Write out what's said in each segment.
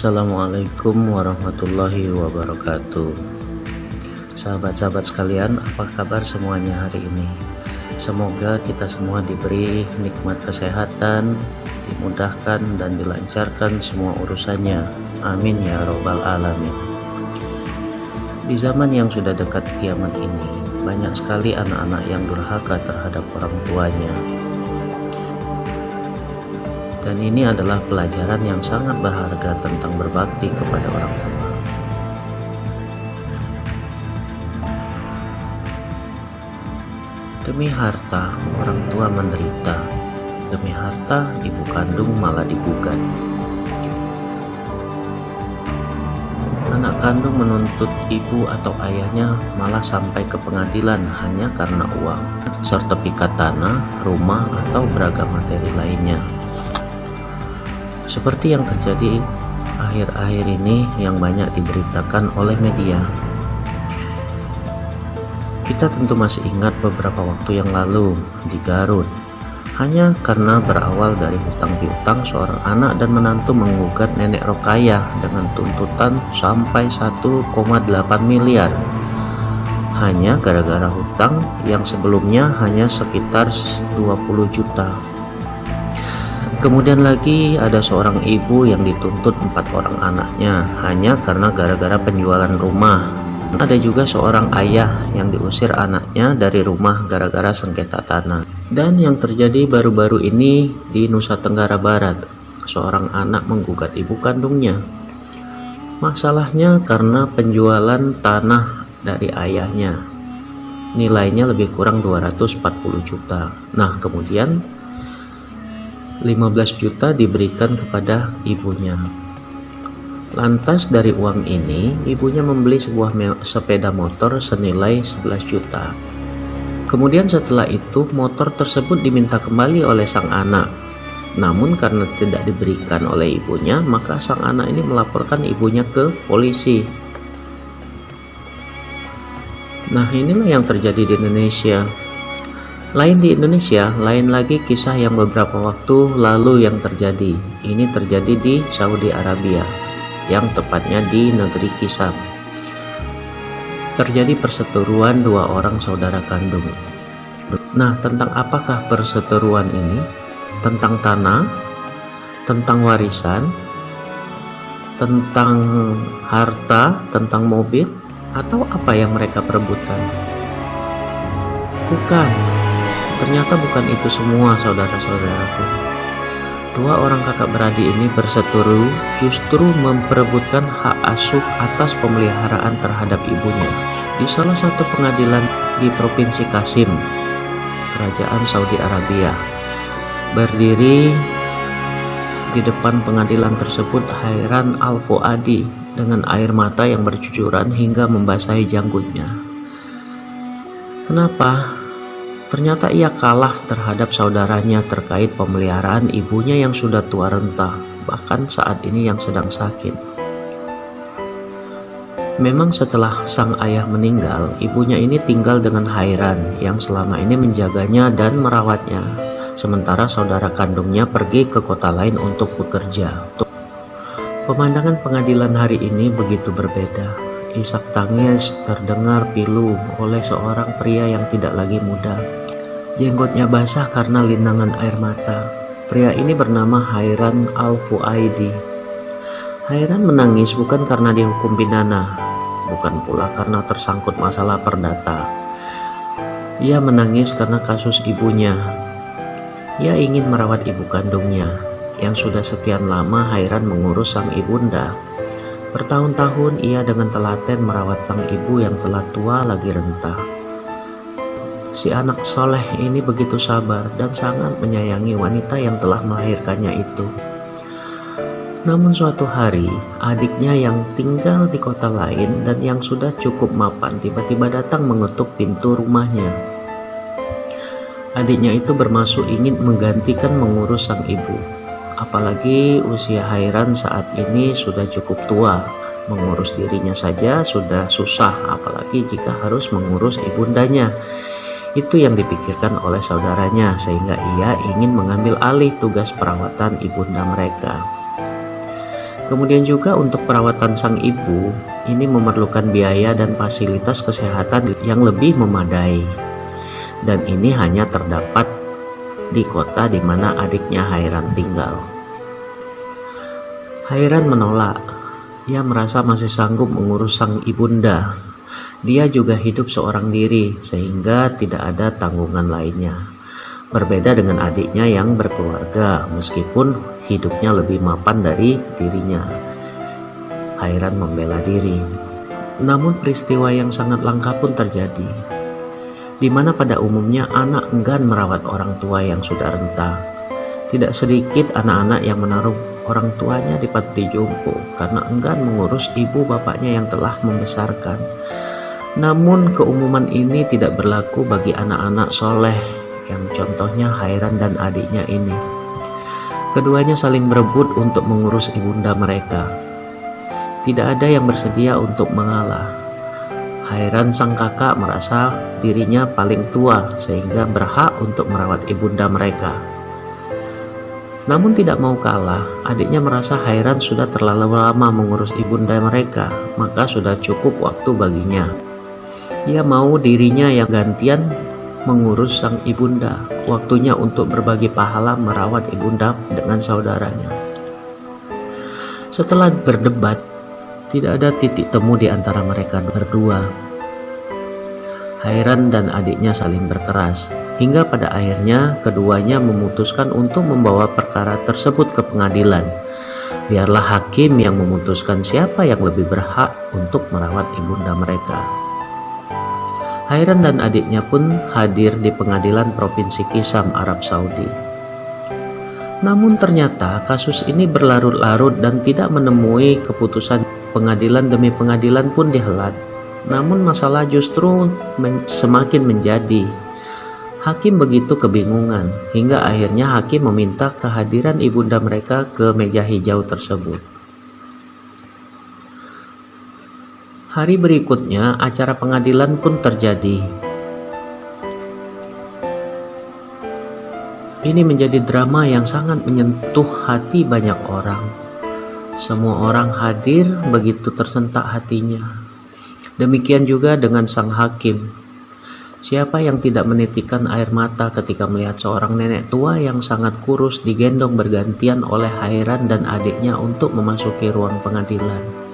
Assalamualaikum warahmatullahi wabarakatuh. Sahabat-sahabat sekalian, apa kabar semuanya hari ini? Semoga kita semua diberi nikmat kesehatan, dimudahkan dan dilancarkan semua urusannya. Amin ya robbal alamin. Di zaman yang sudah dekat kiamat ini, banyak sekali anak-anak yang durhaka terhadap orang tuanya. Dan ini adalah pelajaran yang sangat berharga tentang berbakti kepada orang tua. Demi harta, orang tua menderita. Demi harta, ibu kandung malah digugat. Anak kandung menuntut ibu atau ayahnya malah sampai ke pengadilan hanya karena uang, sertifikat tanah, rumah, atau beragam materi lainnya. Seperti yang terjadi akhir-akhir ini yang banyak diberitakan oleh media. Kita tentu masih ingat beberapa waktu yang lalu di Garut, hanya karena berawal dari hutang piutang, seorang anak dan menantu menggugat nenek Rokayah dengan tuntutan sampai 1,8 miliar hanya gara-gara hutang yang sebelumnya hanya sekitar 20 juta. Kemudian lagi ada seorang ibu yang dituntut 4 orang anaknya hanya karena gara-gara penjualan rumah. Ada juga seorang ayah yang diusir anaknya dari rumah gara-gara sengketa tanah. Dan yang terjadi baru-baru ini di Nusa Tenggara Barat, seorang anak menggugat ibu kandungnya. Masalahnya karena penjualan tanah dari ayahnya. Nilainya lebih kurang 240 juta. Nah, kemudian 15 juta diberikan kepada ibunya. Lantas dari uang ini, ibunya membeli sebuah sepeda motor senilai 11 juta. Kemudian setelah itu, motor tersebut diminta kembali oleh sang anak. Namun karena tidak diberikan oleh ibunya, maka sang anak ini melaporkan ibunya ke polisi. Nah, inilah yang terjadi di Indonesia. Lain di Indonesia, lain lagi kisah yang beberapa waktu lalu yang terjadi. Ini terjadi di Saudi Arabia, yang tepatnya di negeri Kisam. Terjadi perseteruan 2 orang saudara kandung. Nah, tentang apakah perseteruan ini? Tentang tanah, tentang warisan, tentang harta, tentang mobil, atau apa yang mereka perebutkan? Bukan. Ternyata bukan itu semua, saudara-saudaraku. 2 orang kakak beradik ini berseteru justru memperebutkan hak asuh atas pemeliharaan terhadap ibunya di salah satu pengadilan di Provinsi Qasim, Kerajaan Saudi Arabia. Berdiri di depan pengadilan tersebut Hairan Al-Fuadi dengan air mata yang bercucuran hingga membasahi janggutnya. Kenapa? Ternyata ia kalah terhadap saudaranya terkait pemeliharaan ibunya yang sudah tua renta, bahkan saat ini yang sedang sakit. Memang setelah sang ayah meninggal, ibunya ini tinggal dengan Hairan yang selama ini menjaganya dan merawatnya, sementara saudara kandungnya pergi ke kota lain untuk bekerja. Pemandangan pengadilan hari ini begitu berbeda. Isak tangis terdengar pilu oleh seorang pria yang tidak lagi muda. Jenggotnya basah karena linangan air mata. Pria ini bernama Hairan Al-Fuadi. Hairan menangis bukan karena dihukum pidana, bukan pula karena tersangkut masalah perdata. Ia menangis karena kasus ibunya. Ia ingin merawat ibu kandungnya yang sudah sekian lama Hairan mengurus sang ibunda. Bertahun-tahun ia dengan telaten merawat sang ibu yang telah tua lagi renta. Si anak soleh ini begitu sabar dan sangat menyayangi wanita yang telah melahirkannya itu. Namun suatu hari, adiknya yang tinggal di kota lain dan yang sudah cukup mapan tiba-tiba datang mengetuk pintu rumahnya. Adiknya itu bermaksud ingin menggantikan mengurus sang ibu. Apalagi usia Hairan saat ini sudah cukup tua, mengurus dirinya saja sudah susah, apalagi jika harus mengurus ibundanya. Itu yang dipikirkan oleh saudaranya, sehingga ia ingin mengambil alih tugas perawatan ibunda mereka. Kemudian juga untuk perawatan sang ibu, ini memerlukan biaya dan fasilitas kesehatan yang lebih memadai. Dan ini hanya terdapat di kota di mana adiknya Hairan tinggal. Hairan menolak. Ia merasa masih sanggup mengurus sang ibunda. Dia juga hidup seorang diri sehingga tidak ada tanggungan lainnya. Berbeda dengan adiknya yang berkeluarga, meskipun hidupnya lebih mapan dari dirinya. Hairan membela diri. Namun peristiwa yang sangat langka pun terjadi, di mana pada umumnya anak enggan merawat orang tua yang sudah renta. Tidak sedikit anak-anak yang menaruh orang tuanya di panti jompo karena enggan mengurus ibu bapaknya yang telah membesarkan. Namun keumuman ini tidak berlaku bagi anak-anak soleh yang contohnya Hairan dan adiknya ini. Keduanya saling berebut untuk mengurus ibunda mereka. Tidak ada yang bersedia untuk mengalah. Hairan sang kakak merasa dirinya paling tua sehingga berhak untuk merawat ibunda mereka. Namun tidak mau kalah, adiknya merasa Hairan sudah terlalu lama mengurus ibunda mereka, maka sudah cukup waktu baginya. Ia mau dirinya yang gantian mengurus sang ibunda. Waktunya untuk berbagi pahala merawat ibunda dengan saudaranya. Setelah berdebat, tidak ada titik temu di antara mereka berdua. Hairan dan adiknya saling berkeras, hingga pada akhirnya keduanya memutuskan untuk membawa perkara tersebut ke pengadilan. Biarlah hakim yang memutuskan siapa yang lebih berhak untuk merawat ibunda mereka. Hairan dan adiknya pun hadir di pengadilan Provinsi Qisam, Arab Saudi. Namun ternyata kasus ini berlarut-larut dan tidak menemui keputusan. Pengadilan demi pengadilan pun dihelat. Namun masalah justru semakin menjadi. Hakim begitu kebingungan, hingga akhirnya hakim meminta kehadiran ibunda mereka ke meja hijau tersebut. Hari berikutnya, acara pengadilan pun terjadi. Ini menjadi drama yang sangat menyentuh hati banyak orang. Semua orang hadir begitu tersentak hatinya. Demikian juga dengan sang hakim. Siapa yang tidak menitikkan air mata ketika melihat seorang nenek tua yang sangat kurus digendong bergantian oleh Hairan dan adiknya untuk memasuki ruang pengadilan.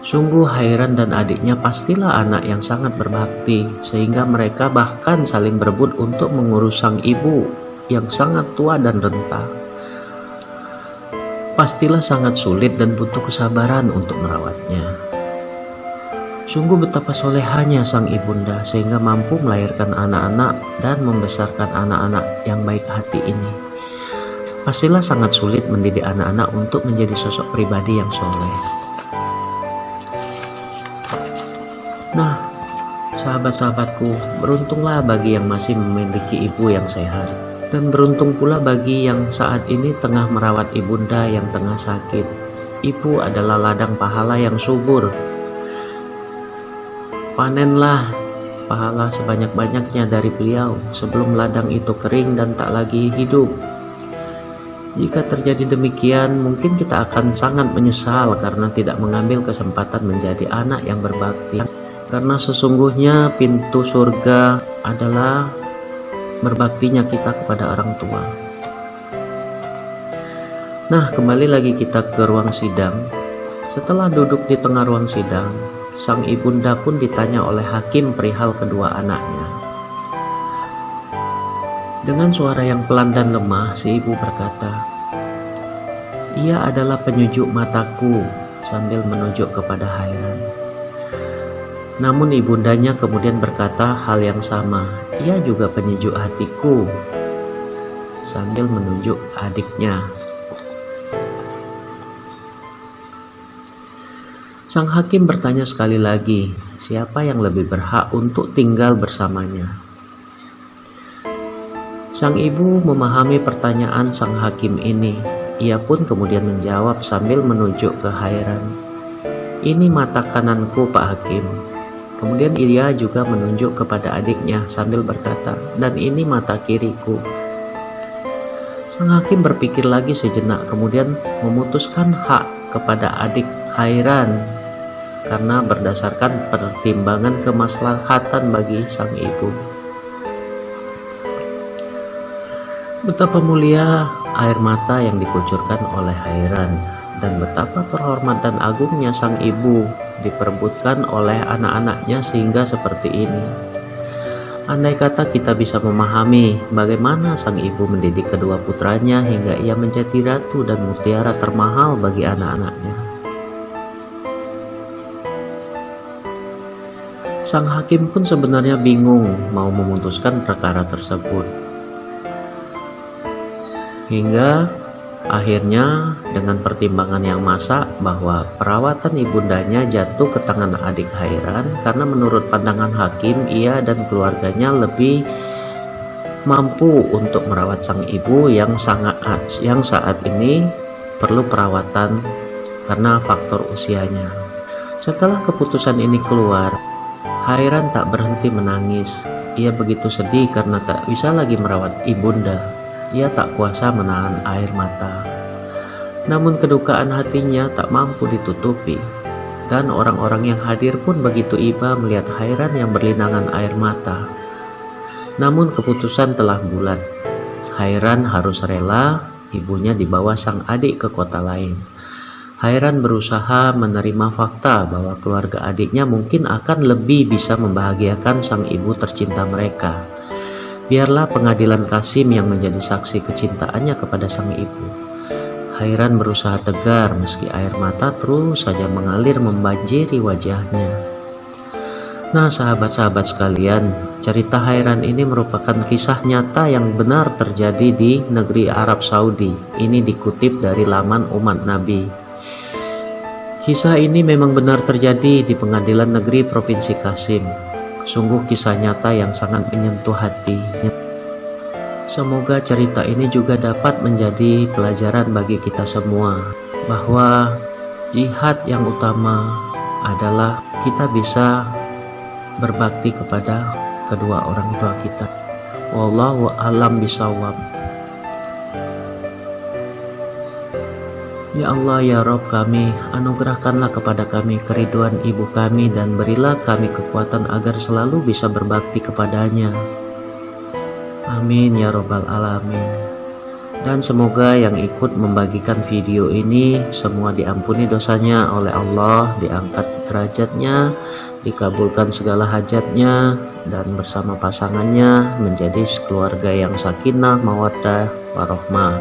Sungguh Hairan dan adiknya pastilah anak yang sangat berbakti, sehingga mereka bahkan saling berebut untuk mengurus sang ibu yang sangat tua dan renta. Pastilah sangat sulit dan butuh kesabaran untuk merawatnya. Sungguh betapa solehanya sang ibunda sehingga mampu melahirkan anak-anak dan membesarkan anak-anak yang baik hati ini. Pastilah sangat sulit mendidik anak-anak untuk menjadi sosok pribadi yang soleh. Nah, sahabat-sahabatku, beruntunglah bagi yang masih memiliki ibu yang sehat. Dan beruntung pula bagi yang saat ini tengah merawat ibunda yang tengah sakit. Ibu adalah ladang pahala yang subur. Panenlah pahala sebanyak-banyaknya dari beliau sebelum ladang itu kering dan tak lagi hidup. Jika terjadi demikian, mungkin kita akan sangat menyesal karena tidak mengambil kesempatan menjadi anak yang berbakti. Karena sesungguhnya pintu surga adalah berbaktinya kita kepada orang tua. Nah, kembali lagi kita ke ruang sidang. Setelah duduk di tengah ruang sidang, sang ibunda pun ditanya oleh hakim perihal kedua anaknya. Dengan suara yang pelan dan lemah, si ibu berkata, "Ia adalah penyujuk mataku," sambil menunjuk kepada Hairan. Namun ibundanya kemudian berkata hal yang sama, "Ia juga penyejuk hatiku," sambil menunjuk adiknya. Sang hakim bertanya sekali lagi, siapa yang lebih berhak untuk tinggal bersamanya? Sang ibu memahami pertanyaan sang hakim ini. Ia pun kemudian menjawab sambil menunjuk ke Hairan, "Ini mata kananku, Pak Hakim." Kemudian ia juga menunjuk kepada adiknya sambil berkata, "Dan ini mata kiriku." Sang hakim berpikir lagi sejenak, kemudian memutuskan hak kepada adik Hairan karena berdasarkan pertimbangan kemaslahatan bagi sang ibu. Betapa mulia air mata yang dikucurkan oleh Hairan, dan betapa terhormat dan agungnya sang ibu diperebutkan oleh anak-anaknya sehingga seperti ini. Andai kata kita bisa memahami bagaimana sang ibu mendidik kedua putranya hingga ia menjadi ratu dan mutiara termahal bagi anak-anaknya. Sang hakim pun sebenarnya bingung mau memutuskan perkara tersebut. Hingga akhirnya dengan pertimbangan yang masak bahwa perawatan ibundanya jatuh ke tangan adik Hairan karena menurut pandangan hakim ia dan keluarganya lebih mampu untuk merawat sang ibu yang saat ini perlu perawatan karena faktor usianya. Setelah keputusan ini keluar, Hairan tak berhenti menangis. Ia begitu sedih karena tak bisa lagi merawat ibunda. Ia tak kuasa menahan air mata. Namun kedukaan hatinya tak mampu ditutupi. Dan orang-orang yang hadir pun begitu iba melihat Hairan yang berlinangan air mata. Namun keputusan telah bulat. Hairan harus rela ibunya dibawa sang adik ke kota lain. Hairan berusaha menerima fakta bahwa keluarga adiknya mungkin akan lebih bisa membahagiakan sang ibu tercinta mereka. Biarlah pengadilan Qasim yang menjadi saksi kecintaannya kepada sang ibu. Hairan berusaha tegar meski air mata terus saja mengalir membanjiri wajahnya. Nah sahabat-sahabat sekalian, cerita Hairan ini merupakan kisah nyata yang benar terjadi di negeri Arab Saudi. Ini dikutip dari laman umat Nabi. Kisah ini memang benar terjadi di pengadilan negeri Provinsi Qasim. Sungguh kisah nyata yang sangat menyentuh hati. Semoga cerita ini juga dapat menjadi pelajaran bagi kita semua bahwa jihad yang utama adalah kita bisa berbakti kepada kedua orang tua kita. Wallahu a'lam bishawab. Ya Allah, ya Rabb kami, anugerahkanlah kepada kami keriduan ibu kami dan berilah kami kekuatan agar selalu bisa berbakti kepadanya. Amin ya Rabbal Alamin. Dan semoga yang ikut membagikan video ini semua diampuni dosanya oleh Allah, diangkat derajatnya, dikabulkan segala hajatnya, dan bersama pasangannya menjadi keluarga yang sakinah, mawaddah, warahmah,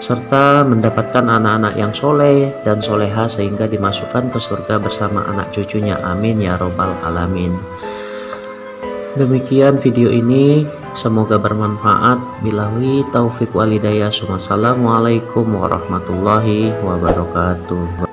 serta mendapatkan anak-anak yang soleh dan soleha sehingga dimasukkan ke surga bersama anak cucunya. Amin ya Rabbal Alamin. Demikian video ini, semoga bermanfaat. Billahi taufik walhidayah. Wassalamualaikum warahmatullahi wabarakatuh.